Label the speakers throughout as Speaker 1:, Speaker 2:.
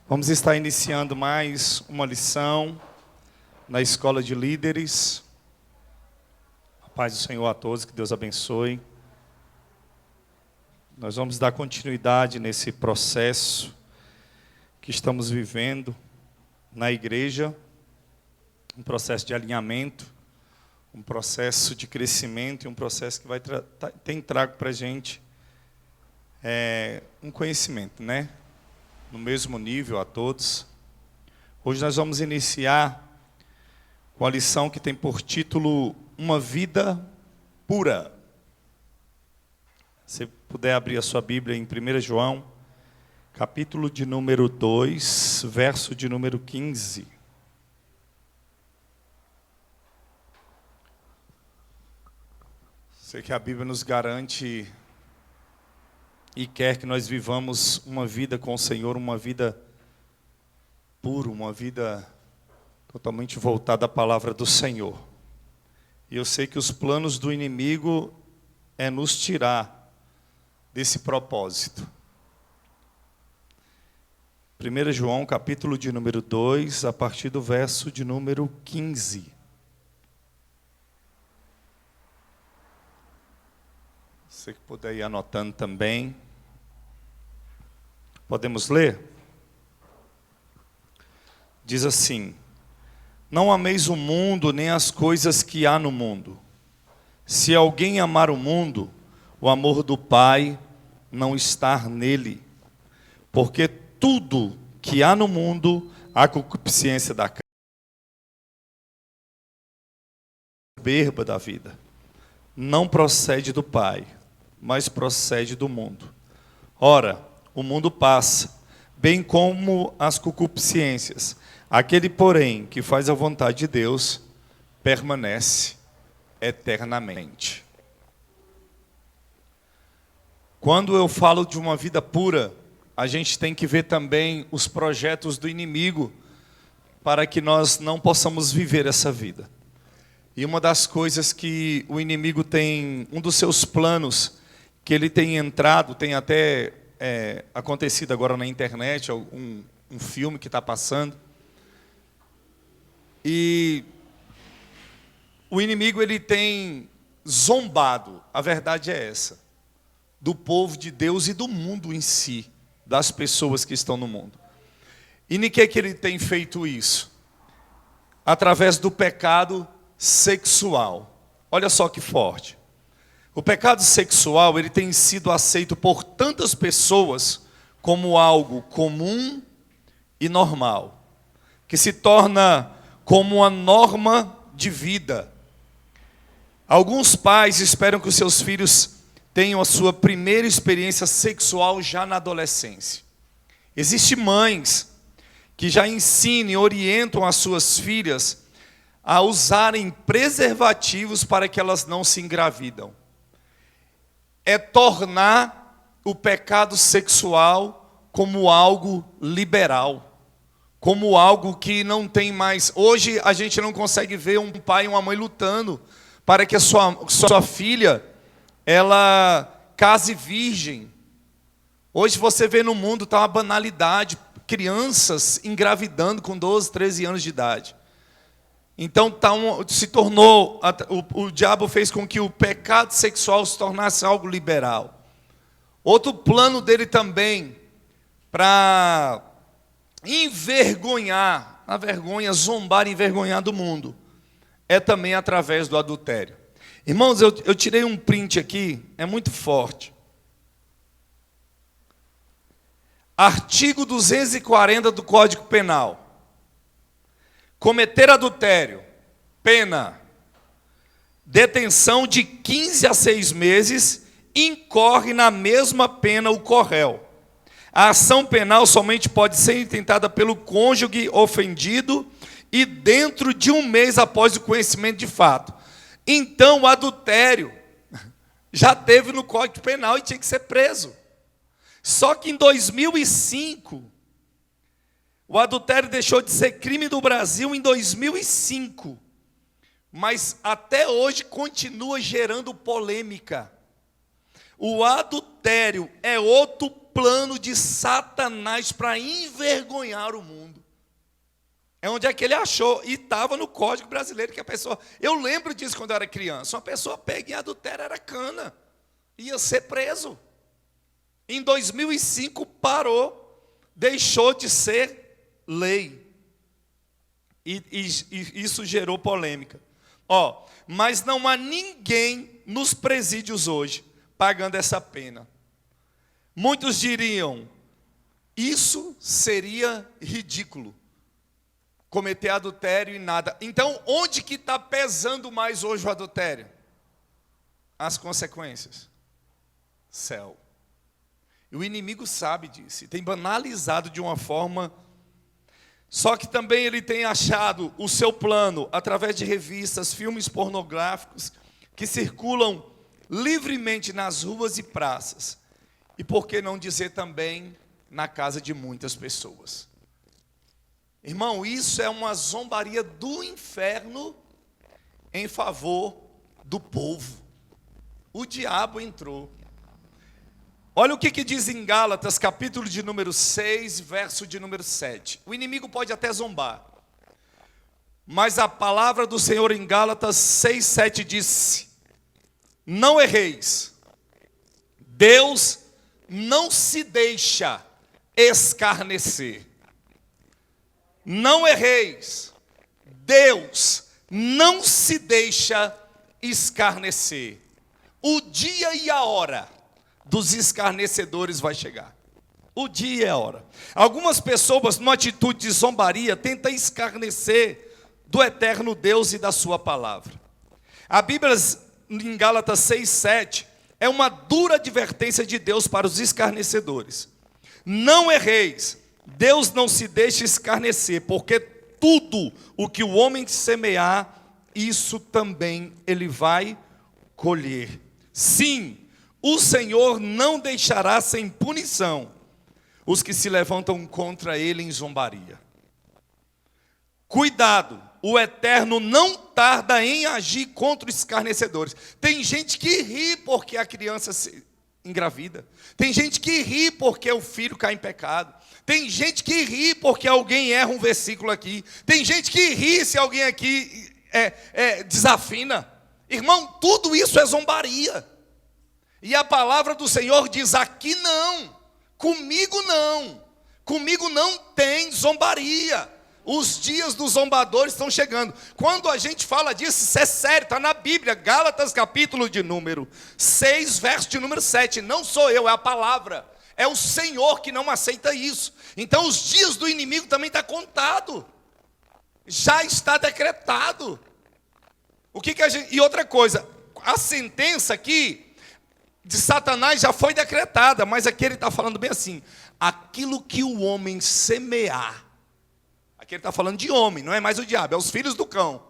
Speaker 1: Vamos estar iniciando mais uma lição na Escola de Líderes. A paz do Senhor a todos, que Deus abençoe. Nós vamos dar continuidade nesse processo que estamos vivendo na igreja, um processo de alinhamento, um processo de crescimento e um processo que tem trago para a gente um conhecimento, né? No mesmo nível a todos. Hoje nós vamos iniciar com a lição que tem por título Uma Vida Pura. Se puder abrir a sua Bíblia em 1 João, capítulo de número 2, verso de número 15. Sei que a Bíblia nos garante e quer que nós vivamos uma vida com o Senhor, uma vida pura, uma vida totalmente voltada à palavra do Senhor. E eu sei que os planos do inimigo é nos tirar desse propósito. 1 João, capítulo de número 2, a partir do verso de número 15. Você que puder ir anotando também. Podemos ler? Diz assim: Não ameis o mundo, nem as coisas que há no mundo. Se alguém amar o mundo, o amor do Pai não está nele. Porque tudo que há no mundo, a concupiscência da carne, a soberba da vida, não procede do Pai, mas procede do mundo. Ora, o mundo passa, bem como as concupiscências. Aquele, porém, que faz a vontade de Deus, permanece eternamente. Quando eu falo de uma vida pura, a gente tem que ver também os projetos do inimigo para que nós não possamos viver essa vida. E uma das coisas que o inimigo tem, um dos seus planos, que ele tem entrado, tem até acontecido agora na internet, um filme que está passando. E o inimigo ele tem zombado, a verdade é essa, do povo de Deus e do mundo em si, das pessoas que estão no mundo. E em que ele tem feito isso? Através do pecado sexual. Olha só que forte. O pecado sexual, ele tem sido aceito por tantas pessoas como algo comum e normal, que se torna como uma norma de vida. Alguns pais esperam que os seus filhos tenham a sua primeira experiência sexual já na adolescência. Existem mães que já ensinam e orientam as suas filhas a usarem preservativos para que elas não se engravidam. É tornar o pecado sexual como algo liberal, como algo que não tem mais. Hoje a gente não consegue ver um pai e uma mãe lutando para que a sua filha ela case virgem. Hoje você vê no mundo, está uma banalidade, crianças engravidando com 12, 13 anos de idade. Então se tornou, o diabo fez com que o pecado sexual se tornasse algo liberal. Outro plano dele também, para envergonhar, na vergonha, zombar e envergonhar do mundo, é também através do adultério. Irmãos, eu tirei um print aqui, é muito forte. Artigo 240 do Código Penal. Cometer adultério, pena, detenção de 15 a 6 meses, incorre na mesma pena o corréu. A ação penal somente pode ser intentada pelo cônjuge ofendido e dentro de 1 mês após o conhecimento de fato. Então, o adultério já teve no Código Penal e tinha que ser preso. Só que em 2005... o adultério deixou de ser crime do Brasil em 2005, mas até hoje continua gerando polêmica. O adultério é outro plano de Satanás para envergonhar o mundo. É onde é que ele achou, e estava no Código Brasileiro, que a pessoa... Eu lembro disso quando eu era criança. Uma pessoa pega em adultério, era cana. Ia ser preso. Em 2005 parou, deixou de ser lei. E isso gerou polêmica. Mas não há ninguém nos presídios hoje pagando essa pena. Muitos diriam, isso seria ridículo. Cometer adultério e nada. Então, onde que está pesando mais hoje o adultério? As consequências. Céu. E o inimigo sabe disso. E tem banalizado de uma forma... Só que também ele tem achado o seu plano através de revistas, filmes pornográficos que circulam livremente nas ruas e praças. E por que não dizer também na casa de muitas pessoas? Irmão, isso é uma zombaria do inferno em favor do povo. O diabo entrou. Olha o que diz em Gálatas, capítulo de número 6, verso de número 7. O inimigo pode até zombar. Mas a palavra do Senhor em Gálatas 6, 7 diz: não erreis. Deus não se deixa escarnecer. Não erreis. Deus não se deixa escarnecer. O dia e a hora dos escarnecedores vai chegar. O dia e a hora. Algumas pessoas, numa atitude de zombaria, tentam escarnecer do eterno Deus e da sua palavra. A Bíblia, em Gálatas 6, 7, é uma dura advertência de Deus para os escarnecedores. Não erreis. Deus não se deixa escarnecer, porque tudo o que o homem semear, isso também ele vai colher. Sim, o Senhor não deixará sem punição os que se levantam contra ele em zombaria. Cuidado, o Eterno não tarda em agir contra os escarnecedores. Tem gente que ri porque a criança se engravida. Tem gente que ri porque o filho cai em pecado. Tem gente que ri porque alguém erra um versículo aqui. Tem gente que ri se alguém aqui desafina. Irmão, tudo isso é zombaria. E a palavra do Senhor diz, aqui não, comigo não tem zombaria. Os dias dos zombadores estão chegando. Quando a gente fala disso, isso é sério, está na Bíblia, Gálatas capítulo de número 6, verso de número 7. Não sou eu, é a palavra. É o Senhor que não aceita isso. Então os dias do inimigo também está contado. Já está decretado. E outra coisa, a sentença aqui de Satanás já foi decretada, mas aqui ele está falando bem assim, aquilo que o homem semear, aqui ele está falando de homem, não é mais o diabo, é os filhos do cão,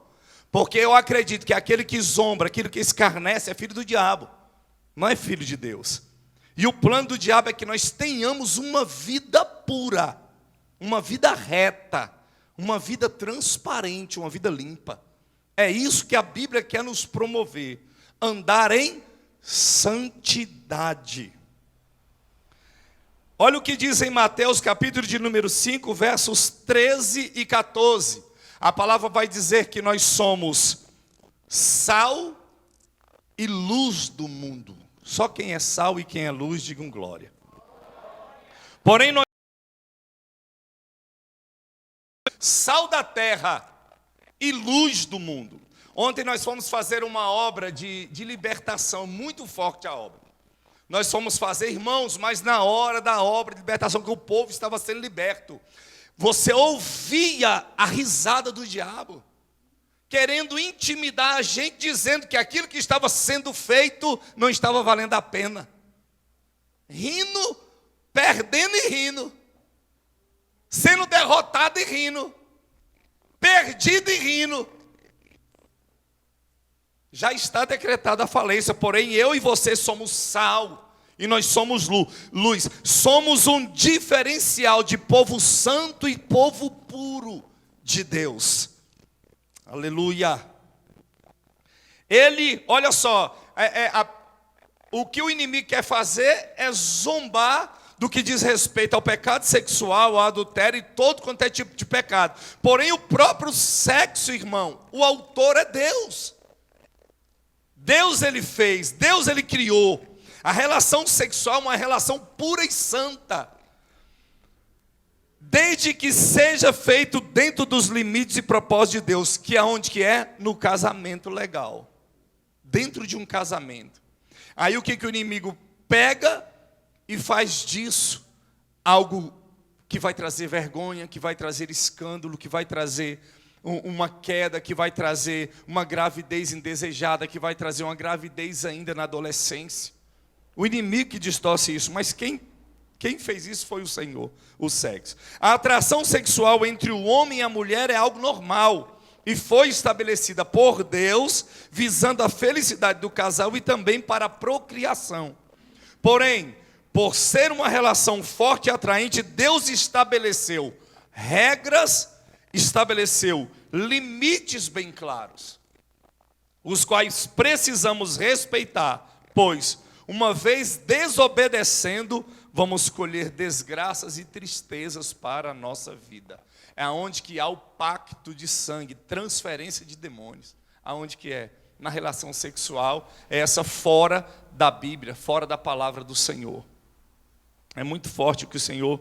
Speaker 1: porque eu acredito que aquele que zombra, aquele que escarnece é filho do diabo, não é filho de Deus. E o plano do diabo é que nós tenhamos uma vida pura, uma vida reta, uma vida transparente, uma vida limpa. É isso que a Bíblia quer nos promover, andar em santidade. Olha o que diz em Mateus capítulo de número 5, versos 13 e 14. A palavra vai dizer que nós somos sal e luz do mundo. Só quem é sal e quem é luz, digam glória. Porém, nós sal da terra e luz do mundo. Ontem nós fomos fazer uma obra de libertação, muito forte a obra. Nós fomos fazer, irmãos, mas na hora da obra de libertação, que o povo estava sendo liberto, você ouvia a risada do diabo, querendo intimidar a gente, dizendo que aquilo que estava sendo feito não estava valendo a pena. Rindo, perdendo e rindo, sendo derrotado e rindo, perdido e rindo. Já está decretada a falência, porém eu e você somos sal e nós somos luz. Somos um diferencial de povo santo e povo puro de Deus. Aleluia. Ele, olha só, o que o inimigo quer fazer é zombar do que diz respeito ao pecado sexual, ao adultério e todo quanto é tipo de pecado. Porém, o próprio sexo, irmão, o autor é Deus. Deus ele fez, Deus ele criou. A relação sexual é uma relação pura e santa. Desde que seja feito dentro dos limites e propósitos de Deus, que aonde que é? No casamento legal. Dentro de um casamento. Aí o que o inimigo pega e faz disso algo que vai trazer vergonha, que vai trazer escândalo, que vai trazer uma queda, que vai trazer uma gravidez indesejada, que vai trazer uma gravidez ainda na adolescência. O inimigo que distorce isso, mas quem fez isso foi o Senhor, o sexo. A atração sexual entre o homem e a mulher é algo normal e foi estabelecida por Deus, visando a felicidade do casal e também para a procriação. Porém, por ser uma relação forte e atraente, Deus estabeleceu regras, estabeleceu limites bem claros, os quais precisamos respeitar, pois, uma vez desobedecendo, vamos colher desgraças e tristezas para a nossa vida. É aonde que há o pacto de sangue, transferência de demônios. Aonde que é? Na relação sexual, é essa fora da Bíblia, fora da palavra do Senhor. É muito forte o que o Senhor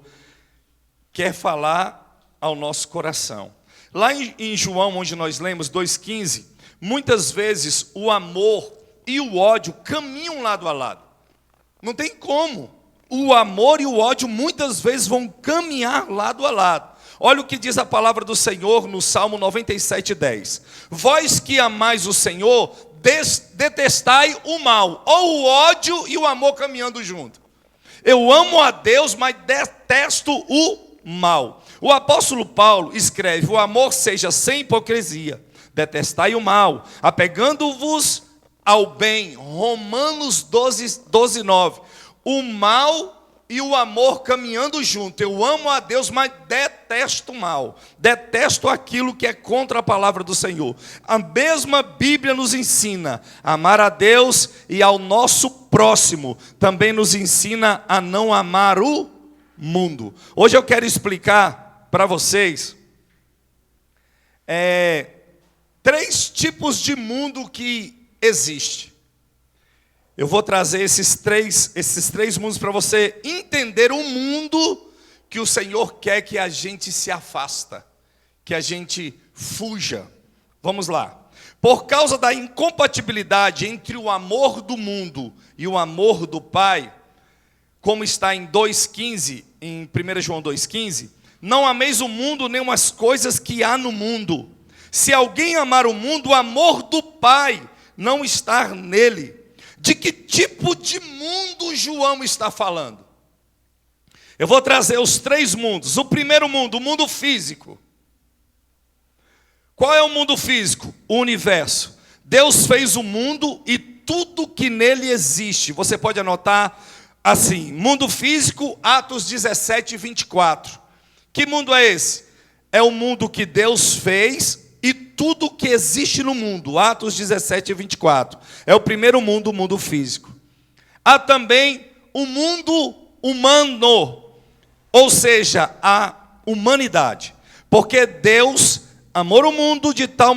Speaker 1: quer falar ao nosso coração. Lá em João, onde nós lemos 2,15, muitas vezes o amor e o ódio caminham lado a lado. Não tem como. O amor e o ódio muitas vezes vão caminhar lado a lado. Olha o que diz a palavra do Senhor no Salmo 97:10. Vós que amais o Senhor, detestai o mal. Ou o ódio e o amor caminhando junto. Eu amo a Deus, mas detesto o mal. O apóstolo Paulo escreve: o amor seja sem hipocrisia, detestai o mal, apegando-vos ao bem. Romanos 12:9. O mal e o amor caminhando junto. Eu amo a Deus, mas detesto o mal. Detesto aquilo que é contra a palavra do Senhor. A mesma Bíblia nos ensina a amar a Deus e ao nosso próximo. Também nos ensina a não amar o mundo. Hoje eu quero explicar para vocês 3 tipos de mundo que existe. Eu vou trazer esses três mundos para você entender o mundo que o Senhor quer que a gente se afasta, que a gente fuja. Vamos lá. Por causa da incompatibilidade entre o amor do mundo e o amor do Pai, como está em 2,15, em 1 João 2,15, não ameis o mundo nem as coisas que há no mundo. Se alguém amar o mundo, o amor do Pai não está nele. De que tipo de mundo João está falando? Eu vou trazer os 3 mundos. O primeiro mundo, o mundo físico. Qual é o mundo físico? O universo. Deus fez o mundo e tudo que nele existe. Você pode anotar assim: mundo físico, Atos 17:24. Que mundo é esse? É o mundo que Deus fez e tudo que existe no mundo. Atos 17:24. É o primeiro mundo, o mundo físico. Há também o mundo humano, ou seja, a humanidade. Porque Deus amou o mundo de tal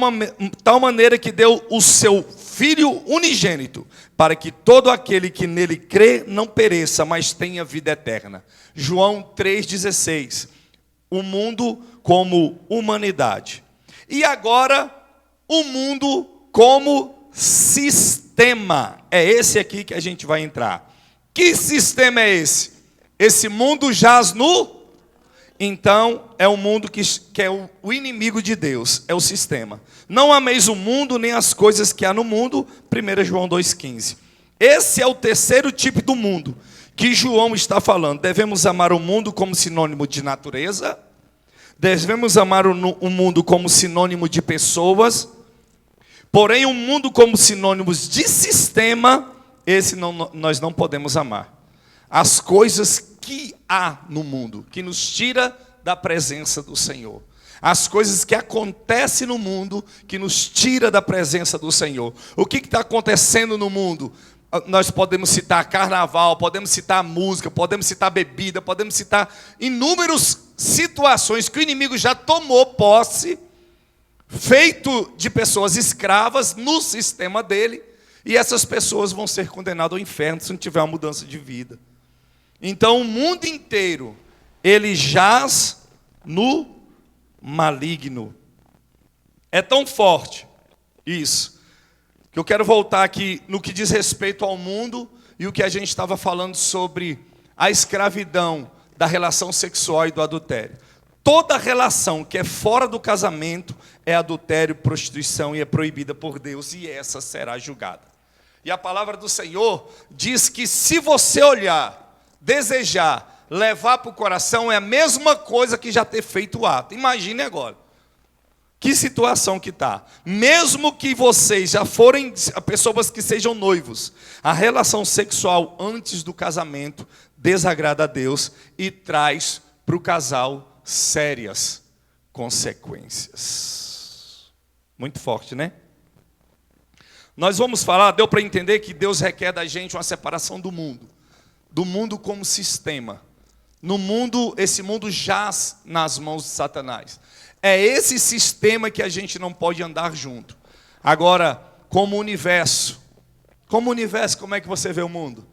Speaker 1: maneira que deu o seu Filho unigênito, para que todo aquele que nele crê não pereça, mas tenha vida eterna. João 3,16. O mundo como humanidade. E agora, o mundo como sistema. É esse aqui que a gente vai entrar. Que sistema é esse? Esse mundo jaz no... Então, é o mundo que é o inimigo de Deus, é o sistema. Não ameis o mundo, nem as coisas que há no mundo, 1 João 2,15. Esse é o terceiro tipo do mundo que João está falando. Devemos amar o mundo como sinônimo de natureza. Devemos amar o mundo como sinônimo de pessoas. Porém, o mundo como sinônimos de sistema, esse nós não podemos amar. As coisas que há no mundo, que nos tira da presença do Senhor. As coisas que acontecem no mundo, que nos tira da presença do Senhor. O que está acontecendo no mundo? nós podemos citar carnaval, podemos citar música, podemos citar bebida, podemos citar inúmeras situações que o inimigo já tomou posse, feito de pessoas escravas no sistema dele, e essas pessoas vão ser condenadas ao inferno se não tiver uma mudança de vida. Então o mundo inteiro, ele jaz no maligno. É tão forte isso, que eu quero voltar aqui no que diz respeito ao mundo e o que a gente estava falando sobre a escravidão da relação sexual e do adultério. Toda relação que é fora do casamento é adultério, prostituição e é proibida por Deus, e essa será julgada. E a palavra do Senhor diz que se você olhar, desejar, levar para o coração, é a mesma coisa que já ter feito o ato. Imagine agora. Que situação que está. Mesmo que vocês já forem pessoas que sejam noivos, a relação sexual antes do casamento desagrada a Deus e traz para o casal sérias consequências. Muito forte, né? Nós vamos falar, deu para entender que Deus requer da gente uma separação do mundo como sistema. No mundo, esse mundo jaz nas mãos de Satanás. É esse sistema que a gente não pode andar junto. Agora, como universo, como é que você vê o mundo?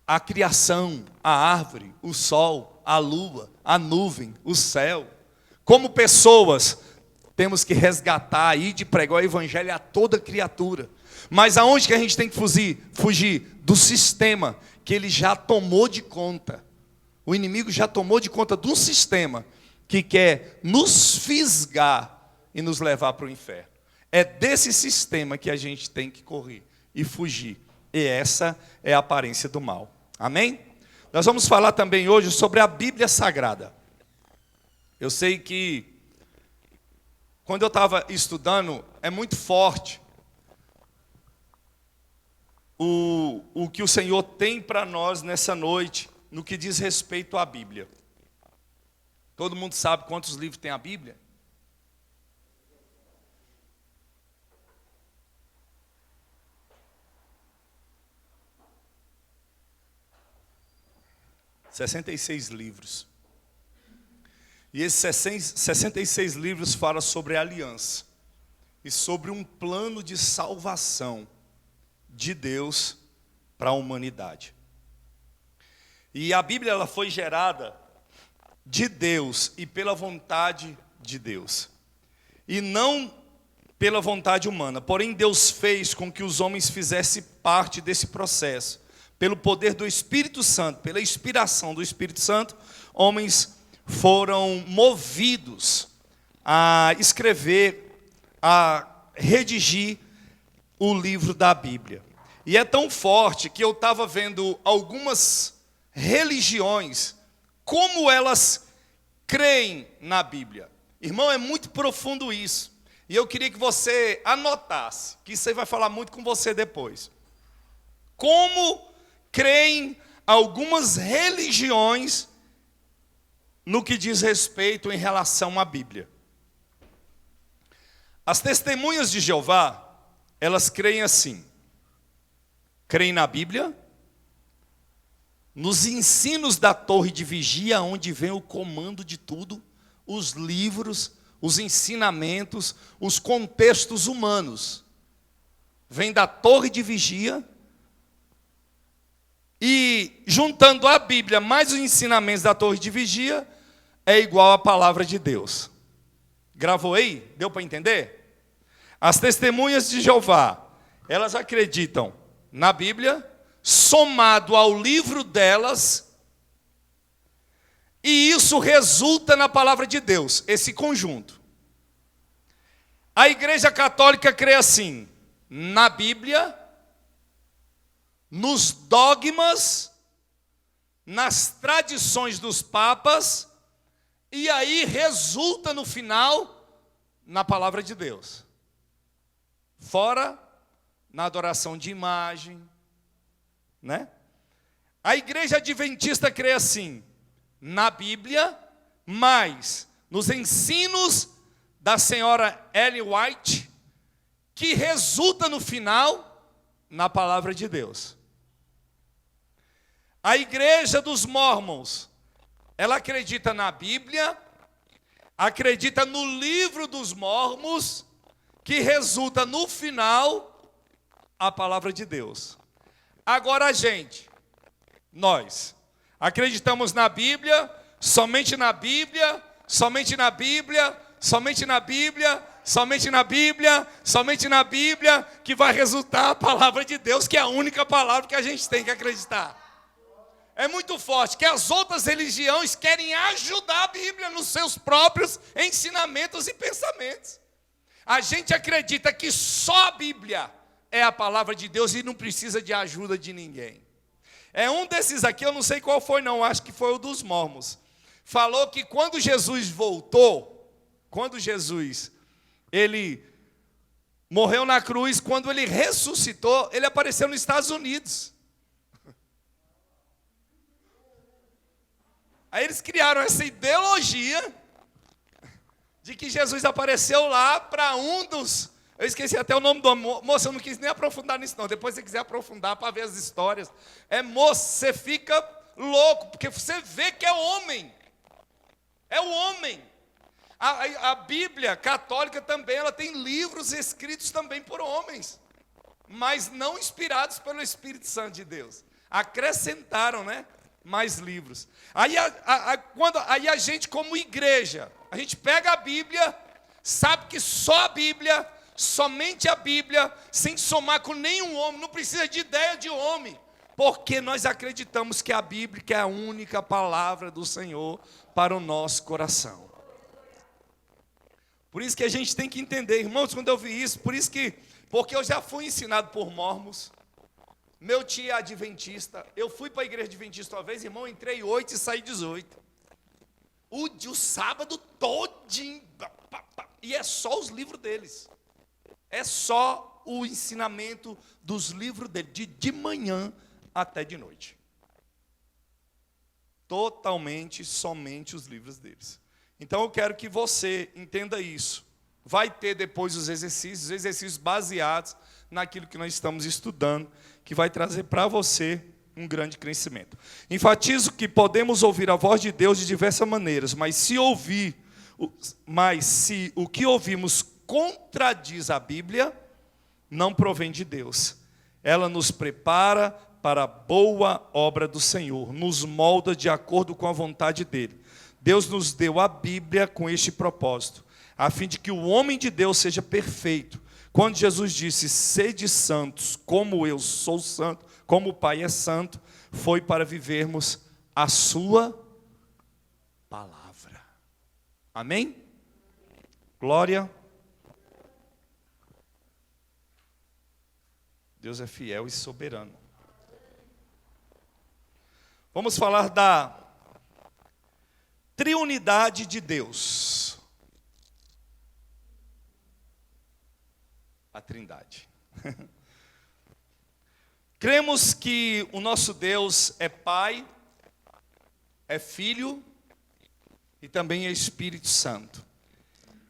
Speaker 1: A criação, a árvore, o sol, a lua, a nuvem, o céu. Como pessoas, temos que resgatar e de pregar o evangelho a toda criatura. Mas aonde que a gente tem que fugir? Fugir do sistema que ele já tomou de conta. O inimigo já tomou de conta do sistema que quer nos fisgar e nos levar para o inferno. É desse sistema que a gente tem que correr e fugir. E essa é a aparência do mal. Amém? Nós vamos falar também hoje sobre a Bíblia Sagrada. Eu sei que quando eu estava estudando, é muito forte o que o Senhor tem para nós nessa noite, no que diz respeito à Bíblia. Todo mundo sabe quantos livros tem a Bíblia? (66 livros). E esses 66 livros falam sobre a aliança e sobre um plano de salvação de Deus para a humanidade. E a Bíblia ela foi gerada de Deus e pela vontade de Deus, e não pela vontade humana. Porém, Deus fez com que os homens fizessem parte desse processo. Pelo poder do Espírito Santo, pela inspiração do Espírito Santo, homens foram movidos a escrever, a redigir o livro da Bíblia. E é tão forte que eu estava vendo algumas religiões, como elas creem na Bíblia. Irmão, é muito profundo isso. E eu queria que você anotasse, que isso aí vai falar muito com você depois. Como creem algumas religiões no que diz respeito em relação à Bíblia. As testemunhas de Jeová, elas creem assim. Creem na Bíblia, nos ensinos da torre de vigia, onde vem o comando de tudo, os livros, os ensinamentos, os contextos humanos. Vem da torre de vigia, e juntando a Bíblia mais os ensinamentos da torre de vigia, é igual à palavra de Deus. Gravou aí? Deu para entender? As testemunhas de Jeová, elas acreditam na Bíblia, somado ao livro delas, e isso resulta na palavra de Deus, esse conjunto. A Igreja Católica crê assim, na Bíblia, nos dogmas, nas tradições dos papas, e aí resulta no final na palavra de Deus. Fora na adoração de imagem, né? A Igreja Adventista crê assim, na Bíblia, mas nos ensinos da senhora Ellen White, que resulta no final na palavra de Deus. A igreja dos Mórmons, ela acredita na Bíblia, acredita no livro dos Mórmons, que resulta no final a palavra de Deus. Agora nós acreditamos na Bíblia, somente na Bíblia, somente na Bíblia, somente na Bíblia, somente na Bíblia, somente na Bíblia, que vai resultar a palavra de Deus, que é a única palavra que a gente tem que acreditar. É muito forte que as outras religiões querem ajudar a Bíblia nos seus próprios ensinamentos e pensamentos. A gente acredita que só a Bíblia é a palavra de Deus e não precisa de ajuda de ninguém. É um desses aqui, eu não sei qual foi não, acho que foi o dos Mórmons. Falou que quando Jesus voltou, ele morreu na cruz, quando ele ressuscitou, ele apareceu nos Estados Unidos. Aí eles criaram essa ideologia de que Jesus apareceu lá para um dos... Eu esqueci até o nome do moço, eu não quis nem aprofundar nisso não. Depois, se você quiser aprofundar para ver as histórias. Moço, você fica louco, porque você vê que é homem. É o homem. A Bíblia católica também, ela tem livros escritos também por homens, mas não inspirados pelo Espírito Santo de Deus. Acrescentaram, mais livros. Aí a gente, como igreja, a gente pega a Bíblia, sabe que só a Bíblia, somente a Bíblia, sem somar com nenhum homem, não precisa de ideia de homem, porque nós acreditamos que a Bíblia é a única palavra do Senhor para o nosso coração. Por isso que a gente tem que entender, irmãos, quando eu vi isso, porque eu já fui ensinado por mormons, meu tio é adventista, eu fui para a igreja adventista uma vez, irmão, entrei 8 e saí 18. O sábado todinho, e é só os livros deles. É só o ensinamento dos livros dele, de manhã até de noite. Totalmente, somente os livros deles. Então eu quero que você entenda isso. Vai ter depois os exercícios baseados naquilo que nós estamos estudando, que vai trazer para você um grande crescimento. Enfatizo que podemos ouvir a voz de Deus de diversas maneiras, mas se o que ouvimos contradiz a Bíblia, não provém de Deus. Ela nos prepara para a boa obra do Senhor, nos molda de acordo com a vontade dele. Deus nos deu a Bíblia com este propósito, a fim de que o homem de Deus seja perfeito. Quando Jesus disse, sede santos, como eu sou santo, como o Pai é santo, foi para vivermos a sua palavra. Amém? Glória. Deus é fiel e soberano. Vamos falar da triunidade de Deus. A Trindade. Cremos que o nosso Deus é Pai, é Filho e também é Espírito Santo.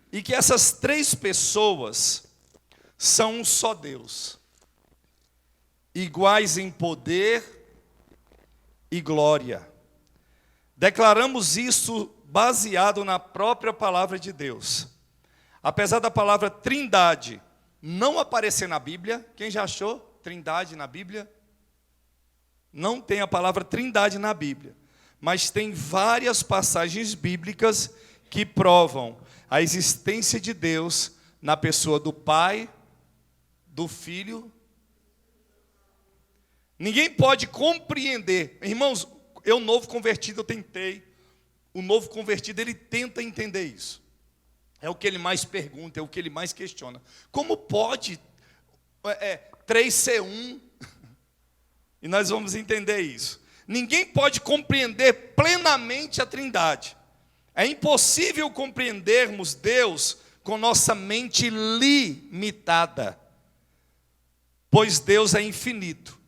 Speaker 1: E que essas três pessoas são um só Deus, iguais em poder e glória. Declaramos isso baseado na própria palavra de Deus. Apesar da palavra Trindade não aparecer na Bíblia, quem já achou Trindade na Bíblia? Não tem a palavra Trindade na Bíblia, mas tem várias passagens bíblicas que provam a existência de Deus na pessoa do Pai, do Filho. Ninguém pode compreender, irmãos, eu novo convertido, eu tentei, o novo convertido, ele tenta entender isso. É o que ele mais pergunta, é o que ele mais questiona. Como pode 3 ser 1? E nós vamos entender isso. Ninguém pode compreender plenamente a Trindade. É impossível compreendermos Deus com nossa mente limitada, pois Deus é infinito.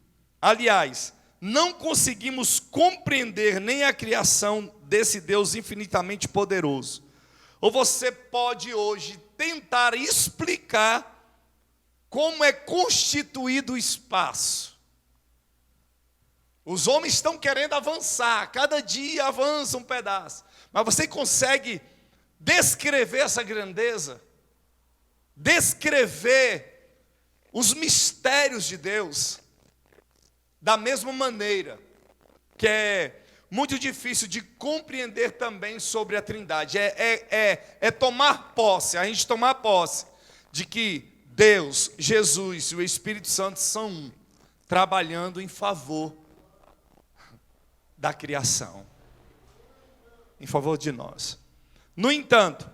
Speaker 1: Aliás, não conseguimos compreender nem a criação desse Deus infinitamente poderoso. Ou você pode hoje tentar explicar como é constituído o espaço. Os homens estão querendo avançar, cada dia avança um pedaço. Mas você consegue descrever essa grandeza? Descrever os mistérios de Deus? Da mesma maneira que é muito difícil de compreender também sobre a Trindade. É tomar posse, a gente tomar posse de que Deus, Jesus e o Espírito Santo são um, trabalhando em favor da criação, em favor de nós. No entanto,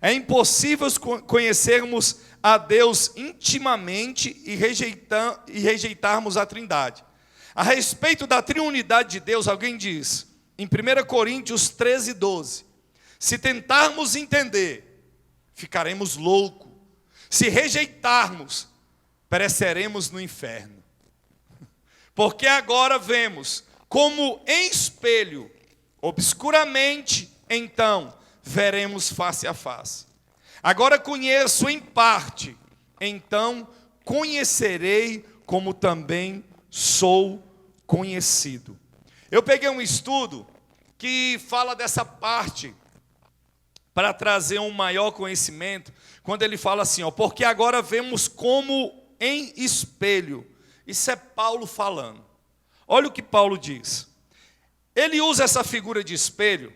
Speaker 1: é impossível conhecermos a Deus intimamente e rejeitarmos a Trindade. A respeito da triunidade de Deus, alguém diz, em 1 Coríntios 13, 12, se tentarmos entender, ficaremos loucos. Se rejeitarmos, pereceremos no inferno. Porque agora vemos como em espelho, obscuramente, então veremos face a face. Agora conheço em parte, então conhecerei como também sou conhecido. Eu peguei um estudo que fala dessa parte para trazer um maior conhecimento, quando ele fala assim, porque agora vemos como em espelho. Isso é Paulo falando. Olha o que Paulo diz. Ele usa essa figura de espelho.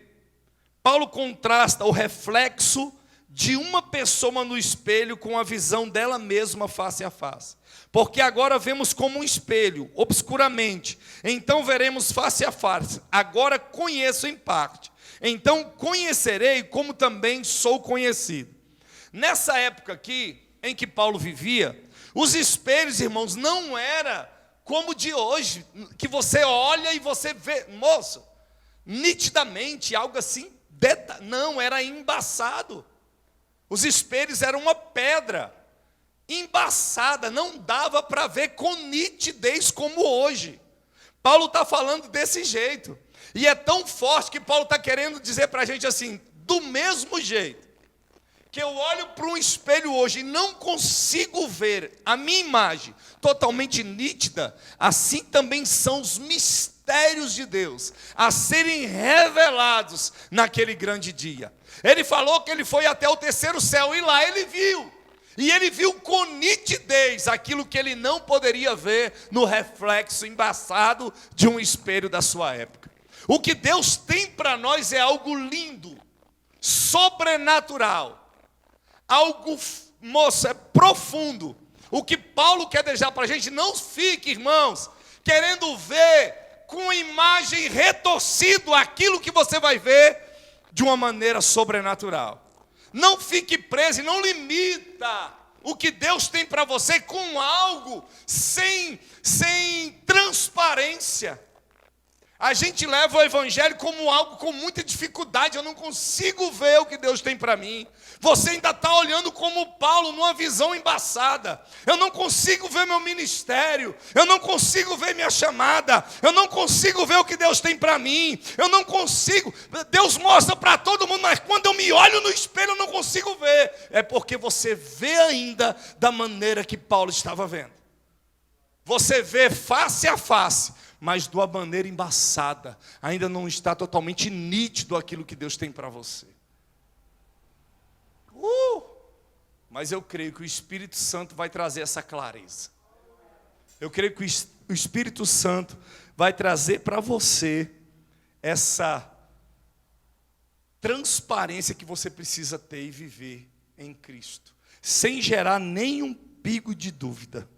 Speaker 1: Paulo contrasta o reflexo de uma pessoa no espelho com a visão dela mesma face a face. Porque agora vemos como um espelho, obscuramente. Então veremos face a face. Agora conheço em parte. Então conhecerei como também sou conhecido. Nessa época aqui, em que Paulo vivia, os espelhos, irmãos, não era como de hoje, que você olha e você vê, moço, nitidamente, algo assim, não, era embaçado. Os espelhos eram uma pedra, embaçada, não dava para ver com nitidez como hoje. Paulo está falando desse jeito, e é tão forte que Paulo está querendo dizer para a gente assim, do mesmo jeito, que eu olho para um espelho hoje e não consigo ver a minha imagem totalmente nítida, assim também são os mistérios de Deus a serem revelados naquele grande dia. Ele falou que ele foi até o terceiro céu e lá ele viu. E ele viu com nitidez aquilo que ele não poderia ver no reflexo embaçado de um espelho da sua época. O que Deus tem para nós é algo lindo, sobrenatural. Algo, moço, é profundo. O que Paulo quer deixar para a gente, não fique, irmãos, querendo ver com imagem retorcido aquilo que você vai ver de uma maneira sobrenatural. Não fique preso e não limita o que Deus tem para você com algo sem transparência. A gente leva o evangelho como algo com muita dificuldade. Eu não consigo ver o que Deus tem para mim. Você ainda está olhando como Paulo, numa visão embaçada. Eu não consigo ver meu ministério. Eu não consigo ver minha chamada. Eu não consigo ver o que Deus tem para mim. Eu não consigo. Deus mostra para todo mundo, mas quando eu me olho no espelho eu não consigo ver. É porque você vê ainda da maneira que Paulo estava vendo. Você vê face a face, mas de uma maneira embaçada. Ainda não está totalmente nítido aquilo que Deus tem para você. Mas eu creio que o Espírito Santo vai trazer essa clareza. Eu creio que o Espírito Santo vai trazer para você essa transparência que você precisa ter e viver em Cristo, sem gerar nenhum pingo de dúvida.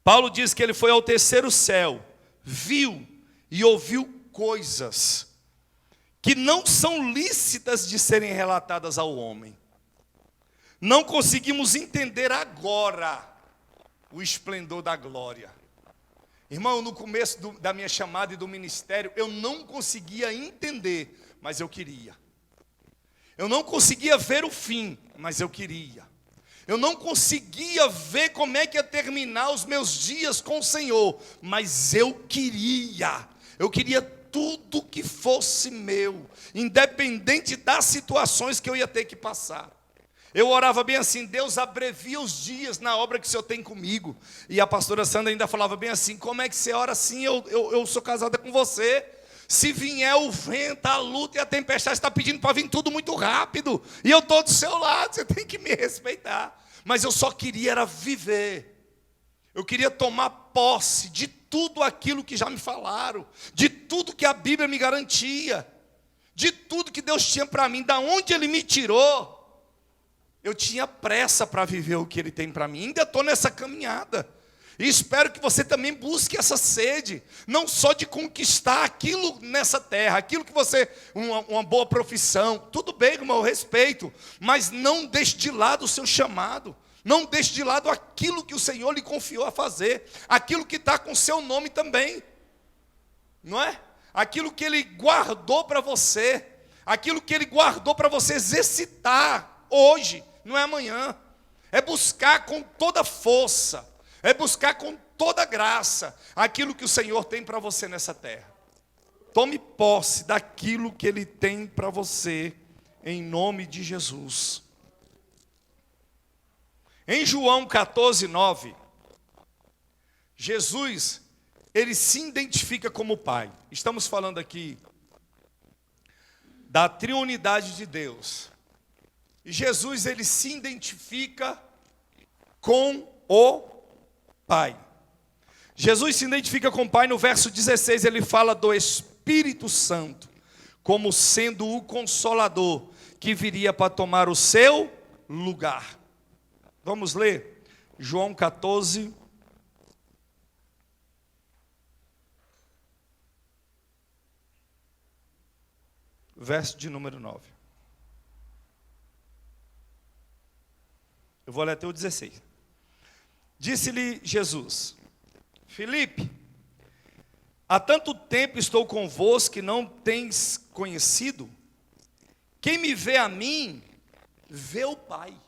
Speaker 1: Paulo diz que ele foi ao terceiro céu, viu e ouviu coisas que não são lícitas de serem relatadas ao homem. Não conseguimos entender agora o esplendor da glória. Irmão, no começo da minha chamada e do ministério, eu não conseguia entender, mas eu queria. Eu não conseguia ver o fim, mas eu queria. Eu não conseguia ver como é que ia terminar os meus dias com o Senhor, mas eu queria. Eu queria tudo que fosse meu, independente das situações que eu ia ter que passar. Eu orava bem assim: Deus, abrevia os dias na obra que o Senhor tem comigo. E a pastora Sandra ainda falava bem assim: como é que você ora assim? Eu sou casada com você. Se vier o vento, a luta e a tempestade, está pedindo para vir tudo muito rápido. E eu estou do seu lado, você tem que me respeitar. Mas eu só queria era viver. Eu queria tomar posse de tudo aquilo que já me falaram, de tudo que a Bíblia me garantia, de tudo que Deus tinha para mim, da onde Ele me tirou. Eu tinha pressa para viver o que Ele tem para mim. Ainda estou nessa caminhada. E espero que você também busque essa sede, não só de conquistar aquilo nessa terra, aquilo que você, uma boa profissão, tudo bem, irmão, eu respeito, mas não deixe de lado o seu chamado, não deixe de lado aquilo que o Senhor lhe confiou a fazer, aquilo que está com o seu nome também, não é? Aquilo que Ele guardou para você, aquilo que Ele guardou para você exercitar hoje, não é amanhã, é buscar com toda força, é buscar com toda graça aquilo que o Senhor tem para você nessa terra. Tome posse daquilo que Ele tem para você, em nome de Jesus. Em João 14:9, Jesus, Ele se identifica como Pai. Estamos falando aqui da triunidade de Deus. E Jesus, Ele se identifica com o Pai. Jesus se identifica com o Pai. No verso 16 ele fala do Espírito Santo como sendo o Consolador que viria para tomar o seu lugar. Vamos ler João 14, verso de número 9. Eu vou ler até o 16. Disse-lhe Jesus: Filipe, há tanto tempo estou convosco que não tens conhecido? Quem me vê a mim, vê o Pai.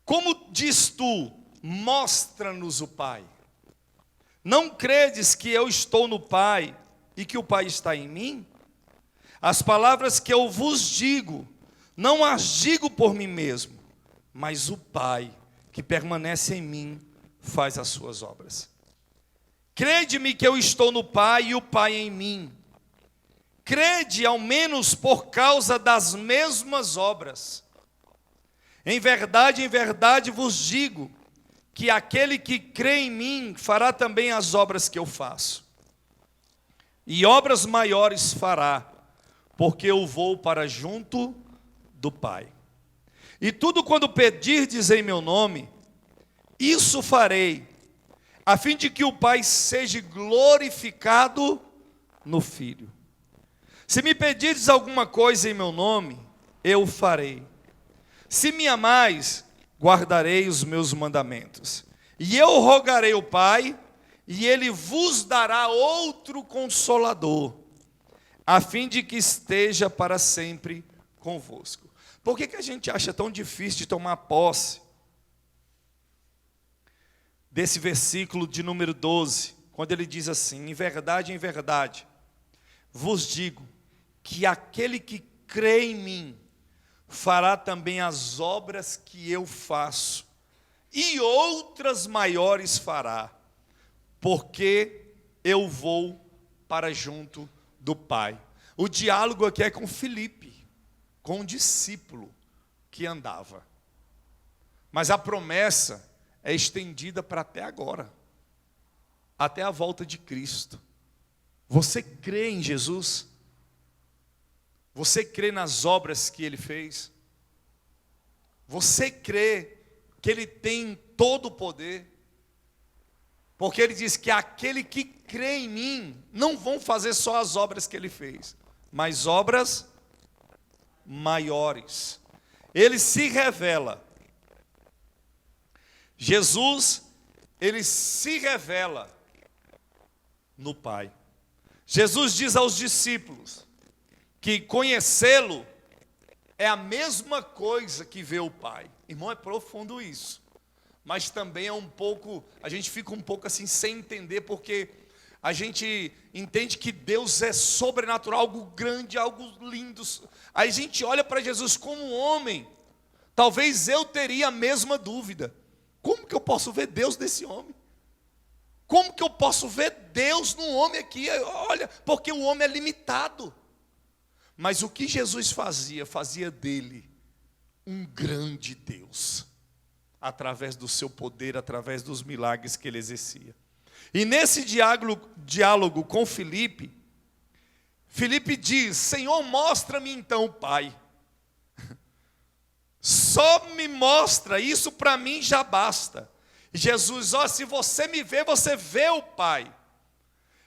Speaker 1: Como diz tu, mostra-nos o Pai? Não credes que eu estou no Pai e que o Pai está em mim? As palavras que eu vos digo, não as digo por mim mesmo, mas o Pai que permanece em mim, faz as suas obras. Crede-me que eu estou no Pai e o Pai em mim. Crede ao menos por causa das mesmas obras. Em verdade vos digo, que aquele que crê em mim, fará também as obras que eu faço. E obras maiores fará, porque eu vou para junto do Pai. E tudo quando pedirdes em meu nome, isso farei, a fim de que o Pai seja glorificado no Filho. Se me pedirdes alguma coisa em meu nome, eu farei. Se me amais, guardarei os meus mandamentos. E eu rogarei ao Pai, e Ele vos dará outro Consolador, a fim de que esteja para sempre convosco. Por que a gente acha tão difícil de tomar posse desse versículo de número 12, quando ele diz assim: em verdade, vos digo, que aquele que crê em mim, fará também as obras que eu faço, e outras maiores fará, porque eu vou para junto do Pai. O diálogo aqui é com Filipe, com um discípulo que andava. Mas a promessa é estendida para até agora, até a volta de Cristo. Você crê em Jesus? Você crê nas obras que Ele fez? Você crê que Ele tem todo o poder? Porque Ele diz que aquele que crê em mim, não vão fazer só as obras que Ele fez, mas obras maiores. Ele se revela. Jesus, Ele se revela no Pai. Jesus diz aos discípulos que conhecê-lo é a mesma coisa que ver o Pai. Irmão, é profundo isso. Mas também é um pouco, a gente fica um pouco assim sem entender, porque a gente entende que Deus é sobrenatural, algo grande, algo lindo. Aí a gente olha para Jesus como um homem, talvez eu teria a mesma dúvida. Como que eu posso ver Deus nesse homem? Como que eu posso ver Deus num homem aqui? Olha, porque o homem é limitado. Mas o que Jesus fazia dele um grande Deus, através do seu poder, através dos milagres que ele exercia. E nesse diálogo com Filipe, Filipe diz: Senhor, mostra-me então o Pai. Só me mostra, isso para mim já basta. E Jesus, se você me vê, você vê o Pai.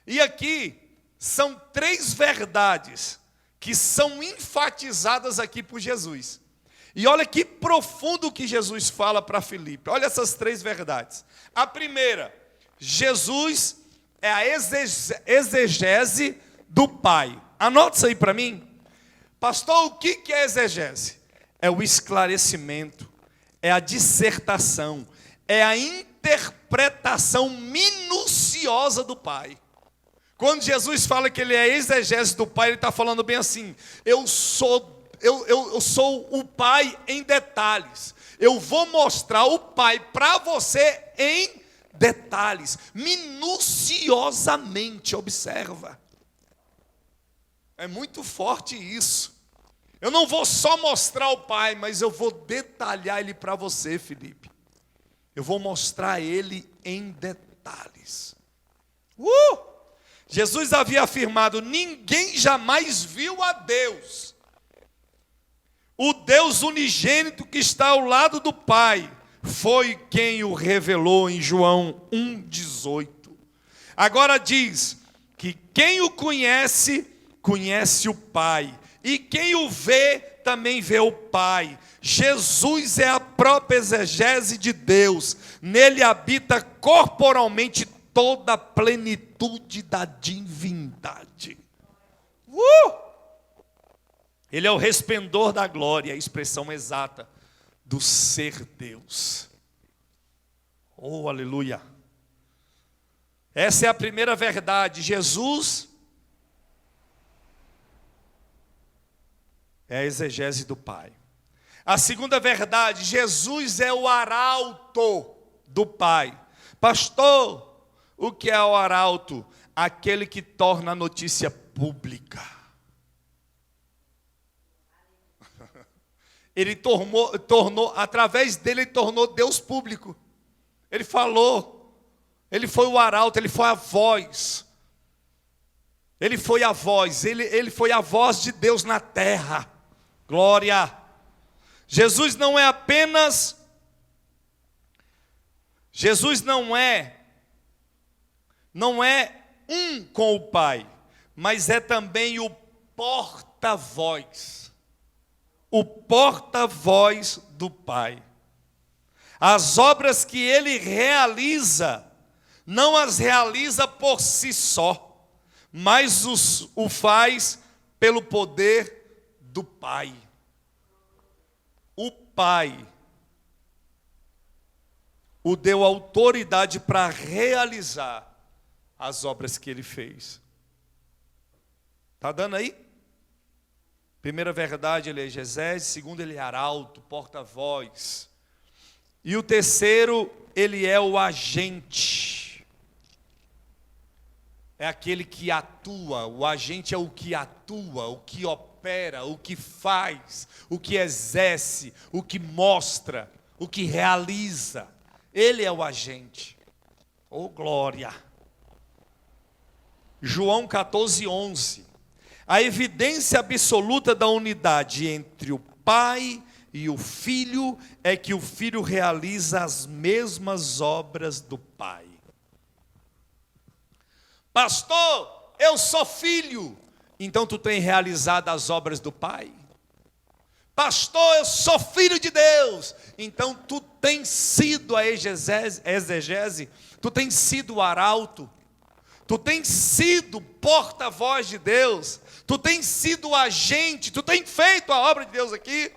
Speaker 1: E aqui são 3 verdades que são enfatizadas aqui por Jesus. E olha que profundo que Jesus fala para Filipe. Olha essas 3 verdades. A primeira, Jesus é a exegese do Pai. Anota isso aí para mim. Pastor, o que é exegese? É o esclarecimento, é a dissertação, é a interpretação minuciosa do Pai. Quando Jesus fala que ele é exegese do Pai, ele está falando bem assim: eu sou o Pai em detalhes. Eu vou mostrar o Pai para você em detalhes, minuciosamente. Observa. É muito forte isso. Eu não vou só mostrar o Pai, mas eu vou detalhar ele para você, Filipe. Eu vou mostrar ele em detalhes. Jesus havia afirmado: ninguém jamais viu a Deus. O Deus unigênito que está ao lado do Pai foi quem o revelou em João 1,18. Agora diz que quem o conhece, conhece o Pai. E quem o vê, também vê o Pai. Jesus é a própria exegese de Deus. Nele habita corporalmente toda a plenitude da divindade. Ele é o resplendor da glória, a expressão exata do ser Deus. Oh, aleluia. Essa é a primeira verdade. Jesus é a exegese do Pai. A segunda verdade, Jesus é o arauto do Pai. Pastor, o que é o arauto? Aquele que torna a notícia pública. Ele tornou, através dele, ele tornou Deus público. Ele falou, ele foi o arauto, ele foi a voz. Ele foi a voz, ele foi a voz de Deus na terra. Glória. Jesus não é um com o Pai, mas é também o porta-voz. O porta-voz do Pai. As obras que ele realiza, não as realiza por si só, mas o faz pelo poder do Pai. O Pai o deu autoridade para realizar as obras que ele fez. Está dando aí? Primeira verdade, ele é exegese. Segundo, ele é arauto, porta-voz. E o terceiro, ele é o agente. É aquele que atua. O agente é o que atua, o que opera, o que faz, o que exerce, o que mostra, o que realiza. Ele é o agente. Oh, glória! João 14:11. A evidência absoluta da unidade entre o Pai e o Filho é que o Filho realiza as mesmas obras do Pai. Pastor, eu sou filho, então tu tem realizado as obras do Pai? Pastor, eu sou filho de Deus, então tu tens sido a exegese, tu tens sido o arauto, tu tens sido porta-voz de Deus, tu tens sido o agente, tu tens feito a obra de Deus aqui,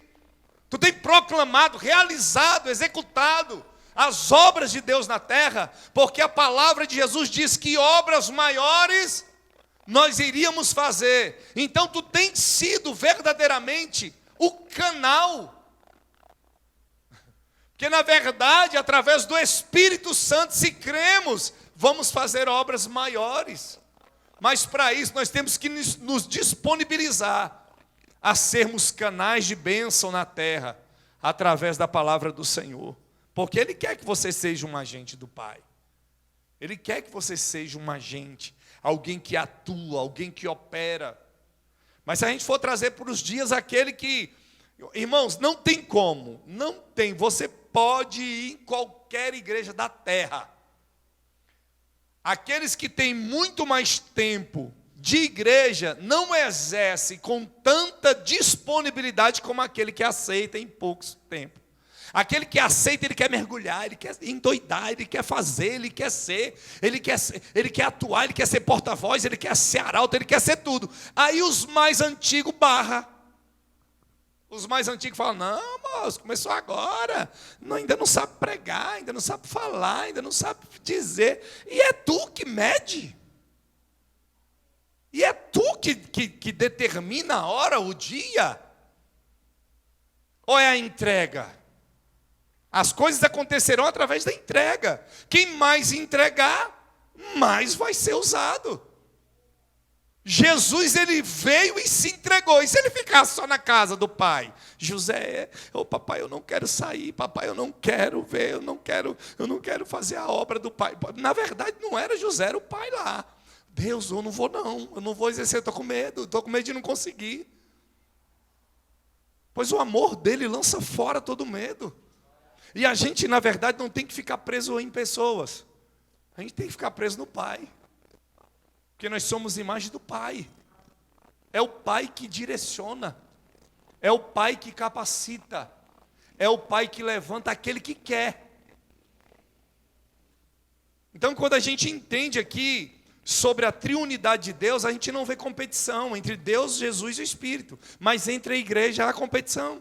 Speaker 1: tu tens proclamado, realizado, executado as obras de Deus na terra, porque a palavra de Jesus diz que obras maiores nós iríamos fazer. Então tu tens sido verdadeiramente o canal Porque, na verdade, através do Espírito Santo, se cremos, vamos fazer obras maiores. Mas, para isso, nós temos que nos disponibilizar a sermos canais de bênção na terra, através da palavra do Senhor. Porque Ele quer que você seja um agente do Pai. Ele quer que você seja um agente, alguém que atua, alguém que opera. Mas se a gente for trazer para os dias aquele que... Irmãos, não tem como, não tem. Você pode ir em qualquer igreja da terra. Aqueles que têm muito mais tempo de igreja não exercem com tanta disponibilidade como aquele que aceita em pouco tempo. Aquele que aceita, ele quer mergulhar, ele quer endoidar, ele quer fazer, ele quer ser, ele quer atuar, ele quer ser porta-voz, ele quer ser arauto, ele quer ser tudo. Aí os mais antigos barra. Os mais antigos falam, não, moço, começou agora, ainda não sabe pregar, ainda não sabe falar, ainda não sabe dizer. E é tu que mede. E é tu que determina a hora, o dia. Ou é a entrega? As coisas acontecerão através da entrega. Quem mais entregar, mais vai ser usado. Jesus, ele veio e se entregou. E se ele ficasse só na casa do pai? José, papai, eu não quero sair, papai, eu não quero ver, eu não quero fazer a obra do pai. Na verdade, não era José, era o pai lá. Deus, eu não vou exercer, eu estou com medo de não conseguir. Pois o amor dele lança fora todo medo. E a gente, na verdade, não tem que ficar preso em pessoas. A gente tem que ficar preso no Pai. Porque nós somos imagem do Pai. É o Pai que direciona. É o Pai que capacita. É o Pai que levanta aquele que quer. Então, quando a gente entende aqui sobre a triunidade de Deus, a gente não vê competição entre Deus, Jesus e o Espírito. Mas entre a igreja há competição.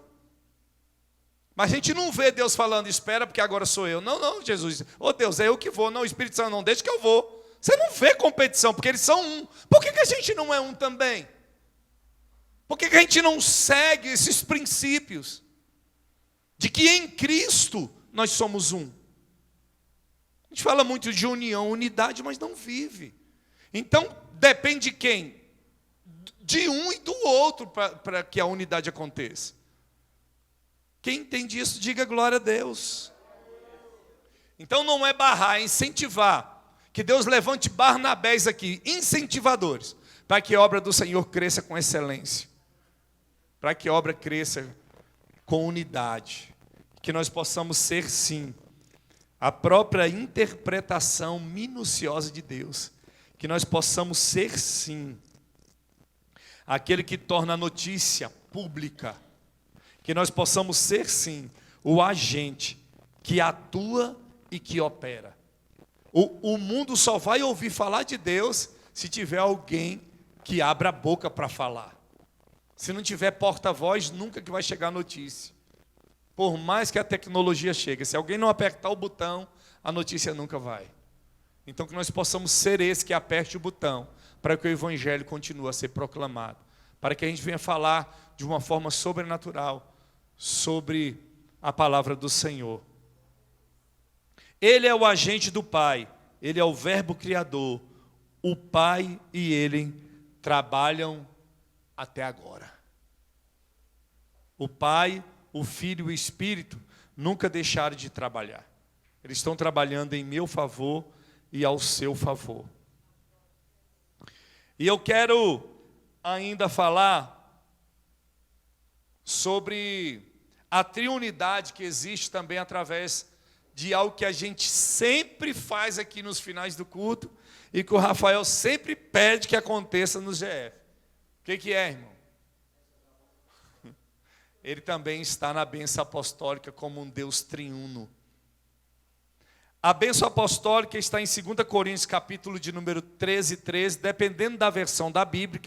Speaker 1: Mas a gente não vê Deus falando, espera porque agora sou eu. Não, Jesus, Deus, é eu que vou. Não, o Espírito Santo não, deixa que eu vou. Você não vê competição, porque eles são um. Por que a gente não é um também? Por que a gente não segue esses princípios? De que em Cristo nós somos um. A gente fala muito de união, unidade, mas não vive. Então, depende de quem? De um e do outro para que a unidade aconteça. Quem entende isso, diga glória a Deus. Então não é barrar, é incentivar. Que Deus levante Barnabés aqui, incentivadores, para que a obra do Senhor cresça com excelência. Para que a obra cresça com unidade. Que nós possamos ser, sim, a própria interpretação minuciosa de Deus. Que nós possamos ser, sim, aquele que torna a notícia pública. Que nós possamos ser, sim, o agente que atua e que opera. O mundo só vai ouvir falar de Deus se tiver alguém que abra a boca para falar. Se não tiver porta-voz, nunca que vai chegar a notícia. Por mais que a tecnologia chegue, se alguém não apertar o botão, a notícia nunca vai. Então que nós possamos ser esse que aperte o botão, para que o evangelho continue a ser proclamado. Para que a gente venha falar de uma forma sobrenatural sobre a palavra do Senhor. Ele é o agente do Pai, ele é o verbo criador. O Pai e ele trabalham até agora. O Pai, o Filho e o Espírito nunca deixaram de trabalhar. Eles estão trabalhando em meu favor e ao seu favor. E eu quero ainda falar sobre a triunidade que existe também através de algo que a gente sempre faz aqui nos finais do culto e que o Rafael sempre pede que aconteça no GF. O que é, irmão? Ele também está na bênção apostólica como um Deus triuno. A bênção apostólica está em 2 Coríntios, capítulo de número 13, dependendo da versão da Bíblia,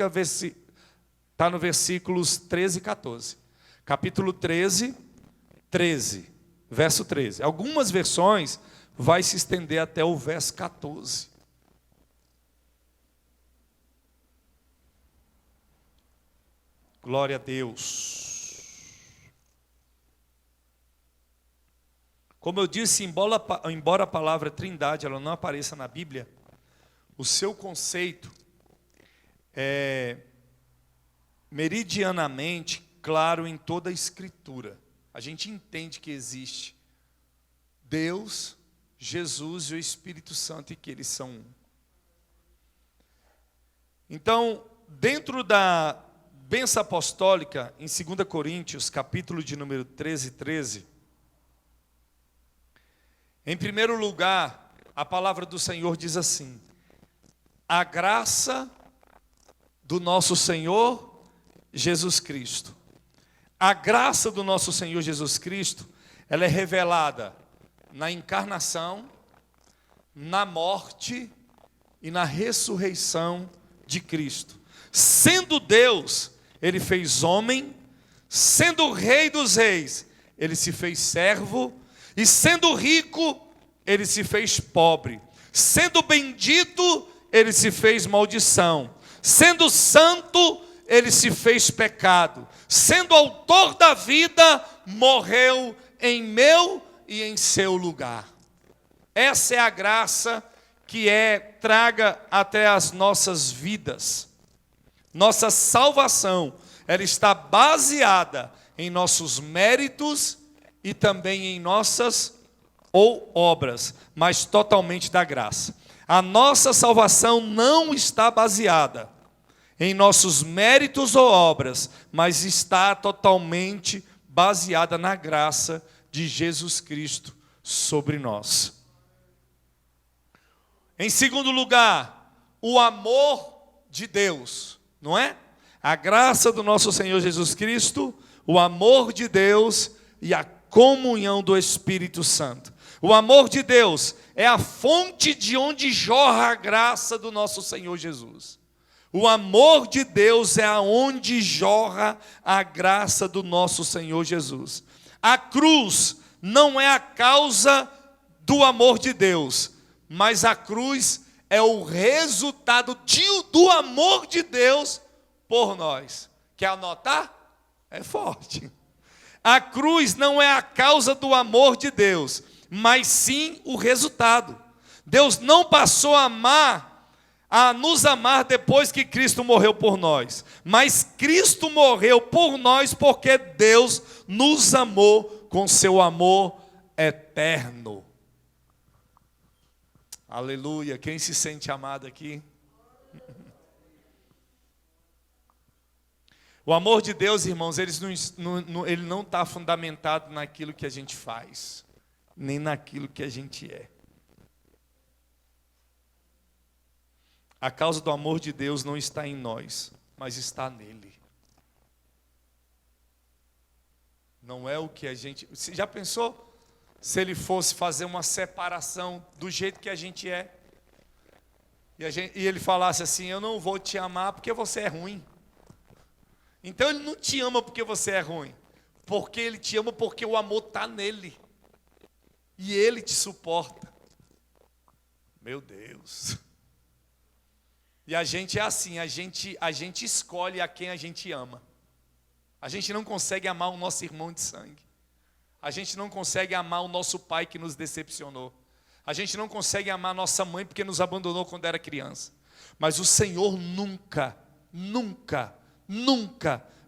Speaker 1: está no versículos 13 e 14. Capítulo 13, verso 13. Algumas versões vai se estender até o verso 14. Glória a Deus. Como eu disse, embora a palavra trindade ela não apareça na Bíblia, o seu conceito é meridianamente claro em toda a Escritura. A gente entende que existe Deus, Jesus e o Espírito Santo e que eles são um. Então, dentro da bênção apostólica, em 2 Coríntios, capítulo de número 13, em primeiro lugar, a palavra do Senhor diz assim: a graça do nosso Senhor Jesus Cristo. A graça do nosso Senhor Jesus Cristo, ela é revelada na encarnação, na morte e na ressurreição de Cristo. Sendo Deus, Ele fez homem, sendo o Rei dos Reis, Ele se fez servo, e sendo rico, Ele se fez pobre, sendo bendito, Ele se fez maldição, sendo santo, Ele se fez pecado, sendo autor da vida, morreu em meu e em seu lugar. Essa é a graça que traga até as nossas vidas. Nossa salvação, ela está baseada em nossos méritos e também em nossas obras, mas totalmente da graça. A nossa salvação não está baseada em nossos méritos ou obras, mas está totalmente baseada na graça de Jesus Cristo sobre nós. Em segundo lugar, o amor de Deus, não é? A graça do nosso Senhor Jesus Cristo, o amor de Deus e a comunhão do Espírito Santo. O amor de Deus é a fonte de onde jorra a graça do nosso Senhor Jesus. O amor de Deus é aonde jorra a graça do nosso Senhor Jesus. A cruz não é a causa do amor de Deus, mas a cruz é o resultado do amor de Deus por nós. Quer anotar? É forte. A cruz não é a causa do amor de Deus, mas sim o resultado. Deus não passou a nos amar depois que Cristo morreu por nós, mas Cristo morreu por nós porque Deus nos amou com seu amor eterno. Aleluia. Quem se sente amado aqui? O amor de Deus, irmãos, ele não está fundamentado naquilo que a gente faz, nem naquilo que a gente é. A causa do amor de Deus não está em nós, mas está nele. Não é o que a gente... Você já pensou se ele fosse fazer uma separação do jeito que a gente é? E ele falasse assim: eu não vou te amar porque você é ruim. Então ele não te ama porque você é ruim, porque ele te ama porque o amor está nele. E ele te suporta. Meu Deus. E a gente é assim, a gente escolhe a quem a gente ama. A gente não consegue amar o nosso irmão de sangue. A gente não consegue amar o nosso pai que nos decepcionou. A gente não consegue amar nossa mãe porque nos abandonou quando era criança. Mas o Senhor nunca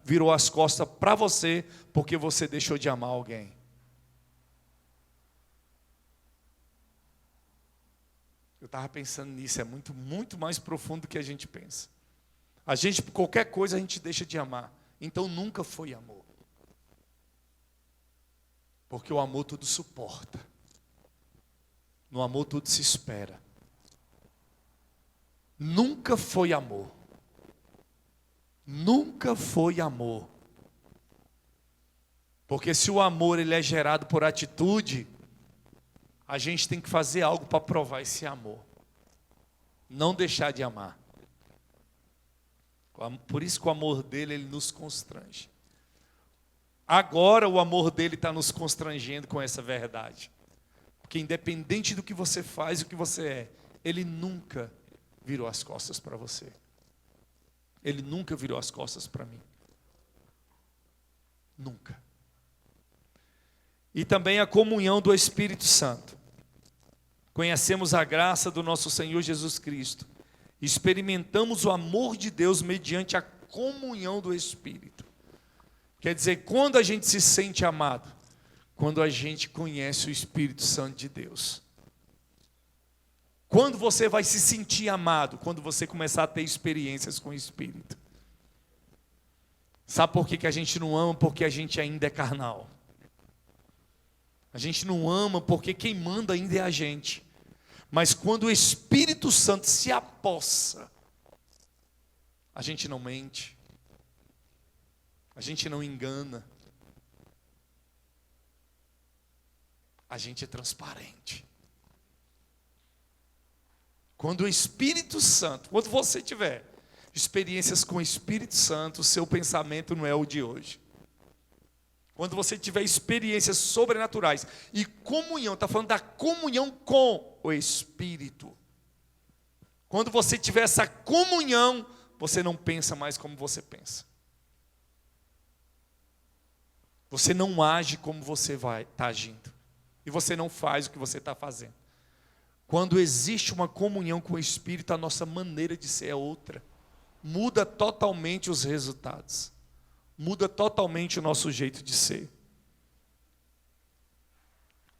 Speaker 1: virou as costas para você porque você deixou de amar alguém. Eu estava pensando nisso, é muito mais profundo do que a gente pensa. A gente, por qualquer coisa, a gente deixa de amar. Então nunca foi amor. Porque o amor tudo suporta. No amor tudo se espera. Nunca foi amor. Nunca foi amor. Porque se o amor ele é gerado por atitude, a gente tem que fazer algo para provar esse amor. Não deixar de amar. Por isso que o amor dele, ele nos constrange. Agora o amor dele está nos constrangendo com essa verdade. Porque independente do que você faz e o que você é, ele nunca virou as costas para você. Ele nunca virou as costas para mim. Nunca. e também a comunhão do Espírito Santo. Conhecemos a graça do nosso Senhor Jesus Cristo. Experimentamos o amor de Deus mediante a comunhão do Espírito. Quer dizer, quando a gente se sente amado? Quando a gente conhece o Espírito Santo de Deus. Quando você vai se sentir amado? Quando você começar a ter experiências com o Espírito. Sabe por que a gente não ama? Porque a gente ainda é carnal. A gente não ama porque quem manda ainda é a gente. Mas quando o Espírito Santo se apossa, a gente não mente, a gente não engana, a gente é transparente. Quando o Espírito Santo, quando você tiver experiências com o Espírito Santo, o seu pensamento não é o de hoje. Quando você tiver experiências sobrenaturais e comunhão, está falando da comunhão com o Espírito. Quando você tiver essa comunhão, você não pensa mais como você pensa. Você não age como você está agindo. E você não faz o que você está fazendo. Quando existe uma comunhão com o Espírito, a nossa maneira de ser é outra. Muda totalmente os resultados. Muda totalmente o nosso jeito de ser.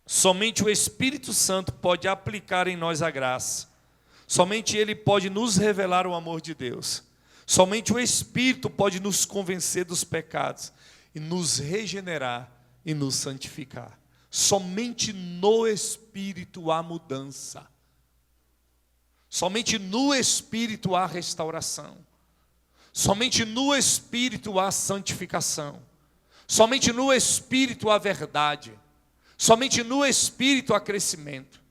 Speaker 1: Somente o Espírito Santo pode aplicar em nós a graça. Somente Ele pode nos revelar o amor de Deus. Somente o Espírito pode nos convencer dos pecados e nos regenerar e nos santificar. Somente no Espírito há mudança. Somente no Espírito há restauração. Somente no Espírito há santificação. Somente no Espírito há verdade. Somente no Espírito há crescimento.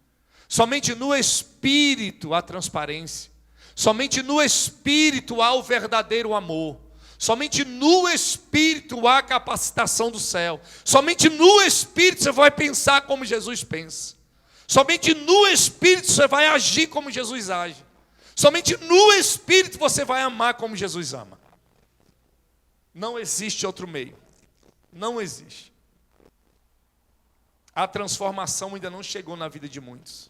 Speaker 1: Somente no Espírito há transparência. Somente no Espírito há o verdadeiro amor. Somente no Espírito há a capacitação do céu. Somente no Espírito você vai pensar como Jesus pensa. Somente no Espírito você vai agir como Jesus age. Somente no Espírito você vai amar como Jesus ama. Não existe outro meio. Não existe. A transformação ainda não chegou na vida de muitos.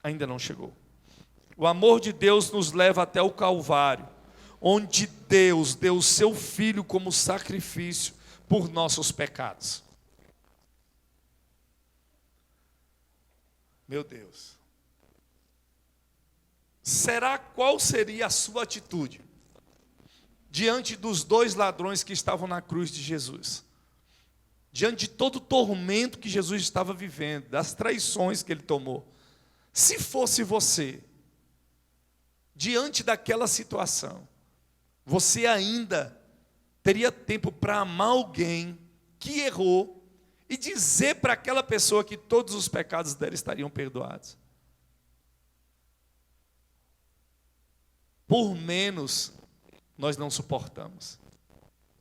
Speaker 1: Ainda não chegou. O amor de Deus nos leva até o Calvário, onde Deus deu o seu Filho como sacrifício por nossos pecados. Meu Deus. Qual seria a sua atitude diante dos dois ladrões que estavam na cruz de Jesus? Diante de todo o tormento que Jesus estava vivendo, das traições que ele tomou. Se fosse você, diante daquela situação, você ainda teria tempo para amar alguém que errou e dizer para aquela pessoa que todos os pecados dela estariam perdoados? Por menos, nós não suportamos.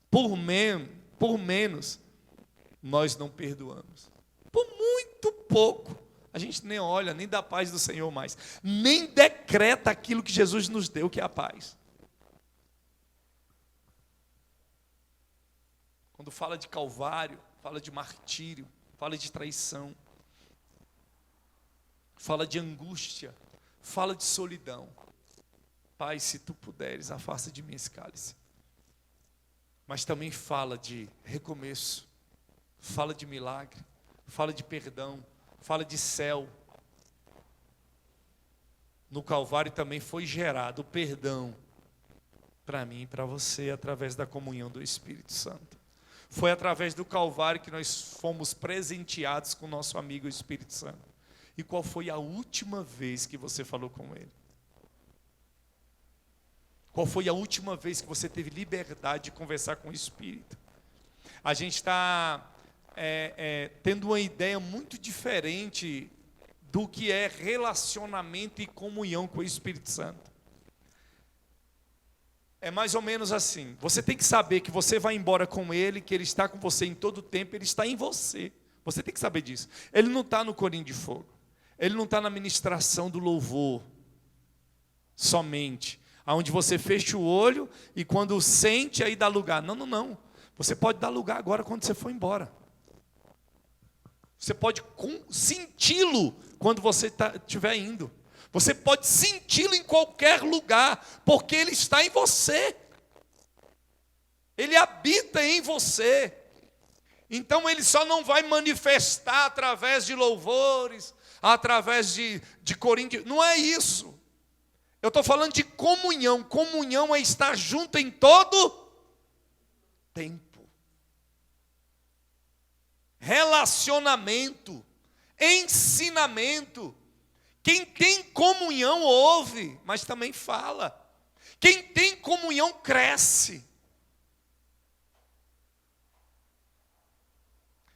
Speaker 1: Por menos, nós não perdoamos. Por muito pouco, a gente nem olha, nem dá a paz do Senhor mais. Nem decreta aquilo que Jesus nos deu, que é a paz. Quando fala de Calvário, fala de martírio, fala de traição, fala de angústia, fala de solidão. Pai, se tu puderes, afasta de mim esse cálice. Mas também fala de recomeço, fala de milagre, fala de perdão, fala de céu. No Calvário também foi gerado o perdão para mim e para você, através da comunhão do Espírito Santo. Foi através do Calvário que nós fomos presenteados com o nosso amigo Espírito Santo. E qual foi a última vez que você falou com ele? Qual foi a última vez que você teve liberdade de conversar com o Espírito? A gente está tendo uma ideia muito diferente do que é relacionamento e comunhão com o Espírito Santo. É mais ou menos assim. Você tem que saber que você vai embora com Ele, que Ele está com você em todo o tempo, Ele está em você. Você tem que saber disso. Ele não está no corinho de fogo. Ele não está na ministração do louvor somente. Onde você fecha o olho e quando sente, aí dá lugar. Não, não, não. Você pode dar lugar agora quando você for embora. Você pode senti-lo quando você estiver indo. Você pode senti-lo em qualquer lugar, porque Ele está em você. Ele habita em você. Então Ele só não vai manifestar através de louvores, através de corinho. Não é isso. Eu estou falando de comunhão. Comunhão é estar junto em todo tempo. Relacionamento, ensinamento. Quem tem comunhão ouve, mas também fala. Quem tem comunhão cresce.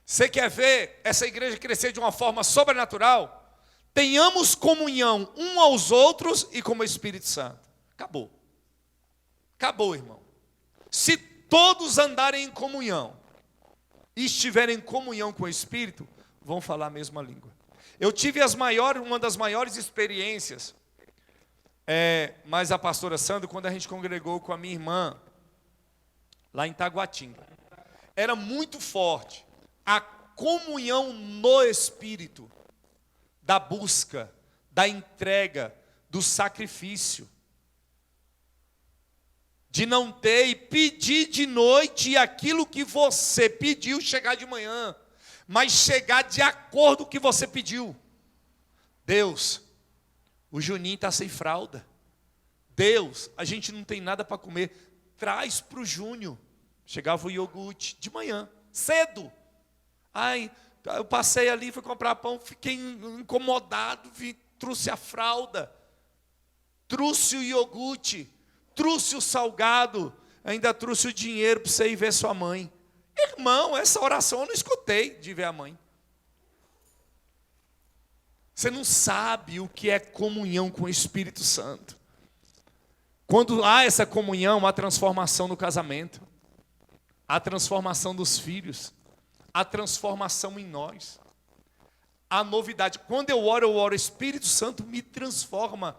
Speaker 1: Você quer ver essa igreja crescer de uma forma sobrenatural? Tenhamos comunhão um aos outros e com o Espírito Santo. Acabou. Acabou, irmão. Se todos andarem em comunhão e estiverem em comunhão com o Espírito, vão falar a mesma língua. Eu tive uma das maiores experiências, mas a pastora Sandra, quando a gente congregou com a minha irmã, lá em Taguatinga. Era muito forte a comunhão no Espírito, da busca, da entrega, do sacrifício. De não ter e pedir de noite e aquilo que você pediu chegar de manhã, mas chegar de acordo com o que você pediu. Deus, o Juninho está sem fralda. Deus, a gente não tem nada para comer. Traz para o Júnior. Chegava o iogurte de manhã, cedo. Ai, eu passei ali, fui comprar pão, fiquei incomodado, trouxe a fralda, trouxe o iogurte, trouxe o salgado, ainda trouxe o dinheiro para você ir ver sua mãe. Irmão, essa oração eu não escutei de ver a mãe. Você não sabe o que é comunhão com o Espírito Santo. Quando há essa comunhão, há transformação no casamento, há transformação dos filhos, há transformação em nós, há novidade. Quando eu oro, o Espírito Santo me transforma,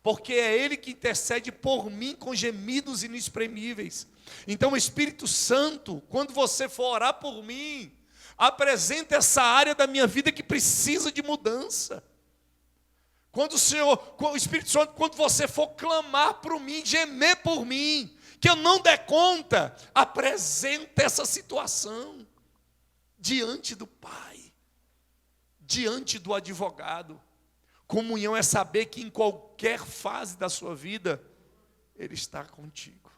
Speaker 1: porque é Ele que intercede por mim com gemidos inexprimíveis. Então o Espírito Santo, quando você for orar por mim, apresenta essa área da minha vida que precisa de mudança. Quando o Espírito Santo, quando você for clamar por mim, gemer por mim, que eu não der conta, apresenta essa situação diante do Pai, diante do advogado. Comunhão é saber que em qualquer fase da sua vida, Ele está contigo.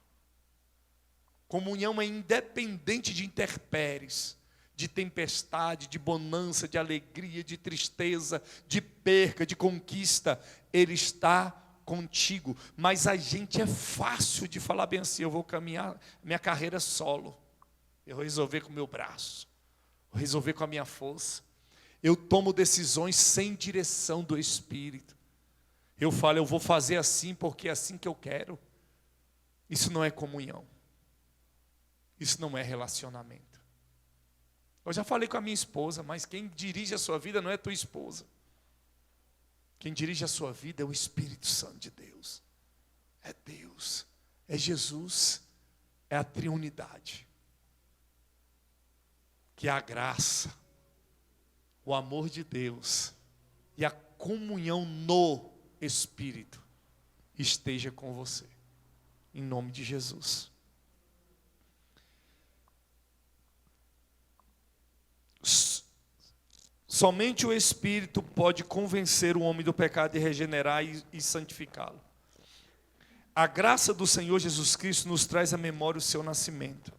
Speaker 1: Comunhão é independente de intempéries, de tempestade, de bonança, de alegria, de tristeza, de perca, de conquista. Ele está contigo. Mas a gente é fácil de falar bem assim: eu vou caminhar minha carreira solo. Eu vou resolver com o meu braço. Vou resolver com a minha força. Eu tomo decisões sem direção do Espírito. Eu falo, eu vou fazer assim porque é assim que eu quero. Isso não é comunhão. Isso não é relacionamento. Eu já falei com a minha esposa, mas quem dirige a sua vida não é tua esposa. Quem dirige a sua vida é o Espírito Santo de Deus. É Deus, é Jesus, é a triunidade. Que a graça, o amor de Deus e a comunhão no Espírito esteja com você. Em nome de Jesus. Somente o Espírito pode convencer o homem do pecado e regenerar e santificá-lo. A graça do Senhor Jesus Cristo nos traz à memória o seu nascimento.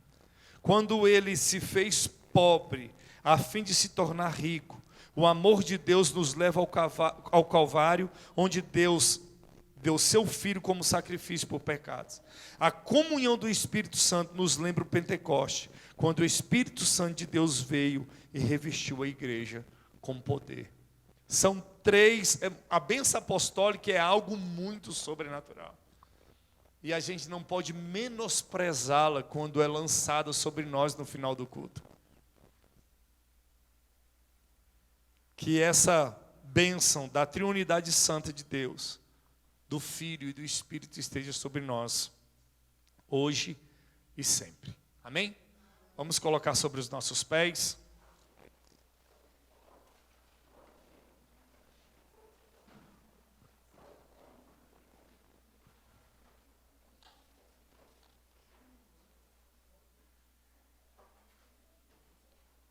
Speaker 1: Quando Ele se fez pobre, a fim de se tornar rico, o amor de Deus nos leva ao Calvário, onde Deus deu seu Filho como sacrifício por pecados. A comunhão do Espírito Santo nos lembra o Pentecoste, quando o Espírito Santo de Deus veio e revestiu a igreja com poder. São três, a bênção apostólica é algo muito sobrenatural. E a gente não pode menosprezá-la quando é lançada sobre nós no final do culto. Que essa bênção da triunidade santa de Deus, do Filho e do Espírito esteja sobre nós, hoje e sempre. Amém? Vamos colocar sobre os nossos pés.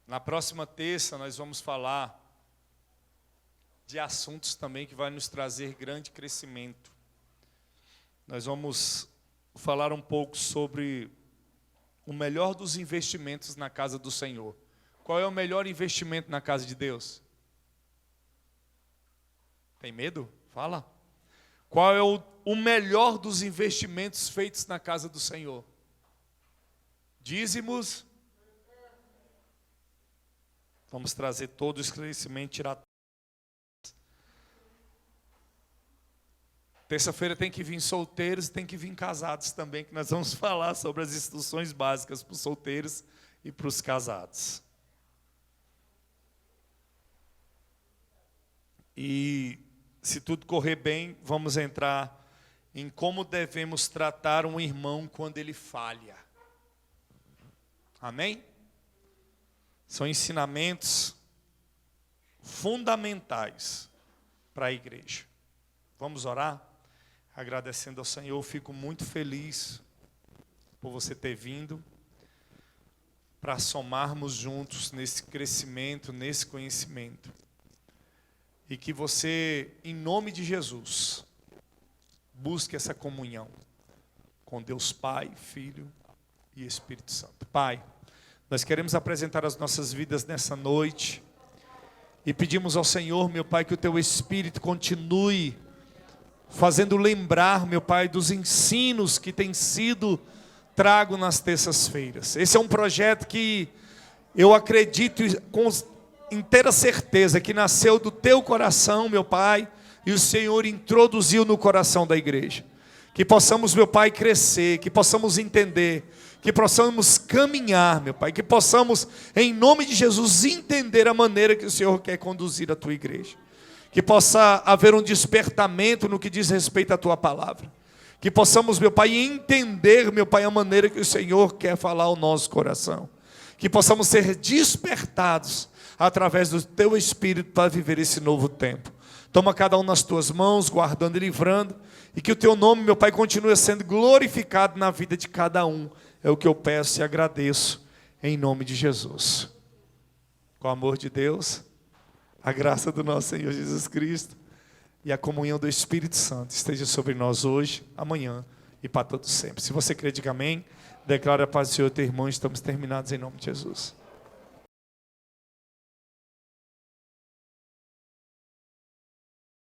Speaker 1: Na próxima terça nós vamos falar de assuntos também que vai nos trazer grande crescimento. Nós vamos falar um pouco sobre o melhor dos investimentos na casa do Senhor. Qual é o melhor investimento na casa de Deus? Tem medo? Fala. Qual é o melhor dos investimentos feitos na casa do Senhor? Dízimos. Vamos trazer todo o esclarecimento, tirar. Terça-feira tem que vir solteiros e tem que vir casados também, que nós vamos falar sobre as instruções básicas para os solteiros e para os casados. E se tudo correr bem, vamos entrar em como devemos tratar um irmão quando ele falha. Amém? São ensinamentos fundamentais para a igreja. Vamos orar? Agradecendo ao Senhor, fico muito feliz por você ter vindo para somarmos juntos nesse crescimento, nesse conhecimento. E que você, em nome de Jesus, busque essa comunhão com Deus Pai, Filho e Espírito Santo. Pai, nós queremos apresentar as nossas vidas nessa noite e pedimos ao Senhor, meu Pai, que o Teu Espírito continue fazendo lembrar, meu Pai, dos ensinos que tem sido trago nas terças-feiras. Esse é um projeto que eu acredito com inteira certeza que nasceu do Teu coração, meu Pai, e o Senhor introduziu no coração da igreja. Que possamos, meu Pai, crescer, que possamos entender, que possamos caminhar, meu Pai, que possamos, em nome de Jesus, entender a maneira que o Senhor quer conduzir a Tua igreja. Que possa haver um despertamento no que diz respeito à Tua palavra. Que possamos, meu Pai, entender, meu Pai, a maneira que o Senhor quer falar ao nosso coração. Que possamos ser despertados através do Teu Espírito para viver esse novo tempo. Toma cada um nas Tuas mãos, guardando e livrando. E que o Teu nome, meu Pai, continue sendo glorificado na vida de cada um. É o que eu peço e agradeço em nome de Jesus. Com o amor de Deus, a graça do nosso Senhor Jesus Cristo e a comunhão do Espírito Santo esteja sobre nós hoje, amanhã e para todos sempre. Se você crê, diga amém. Declara a paz do Senhor, teu irmão. Estamos terminados em nome de Jesus.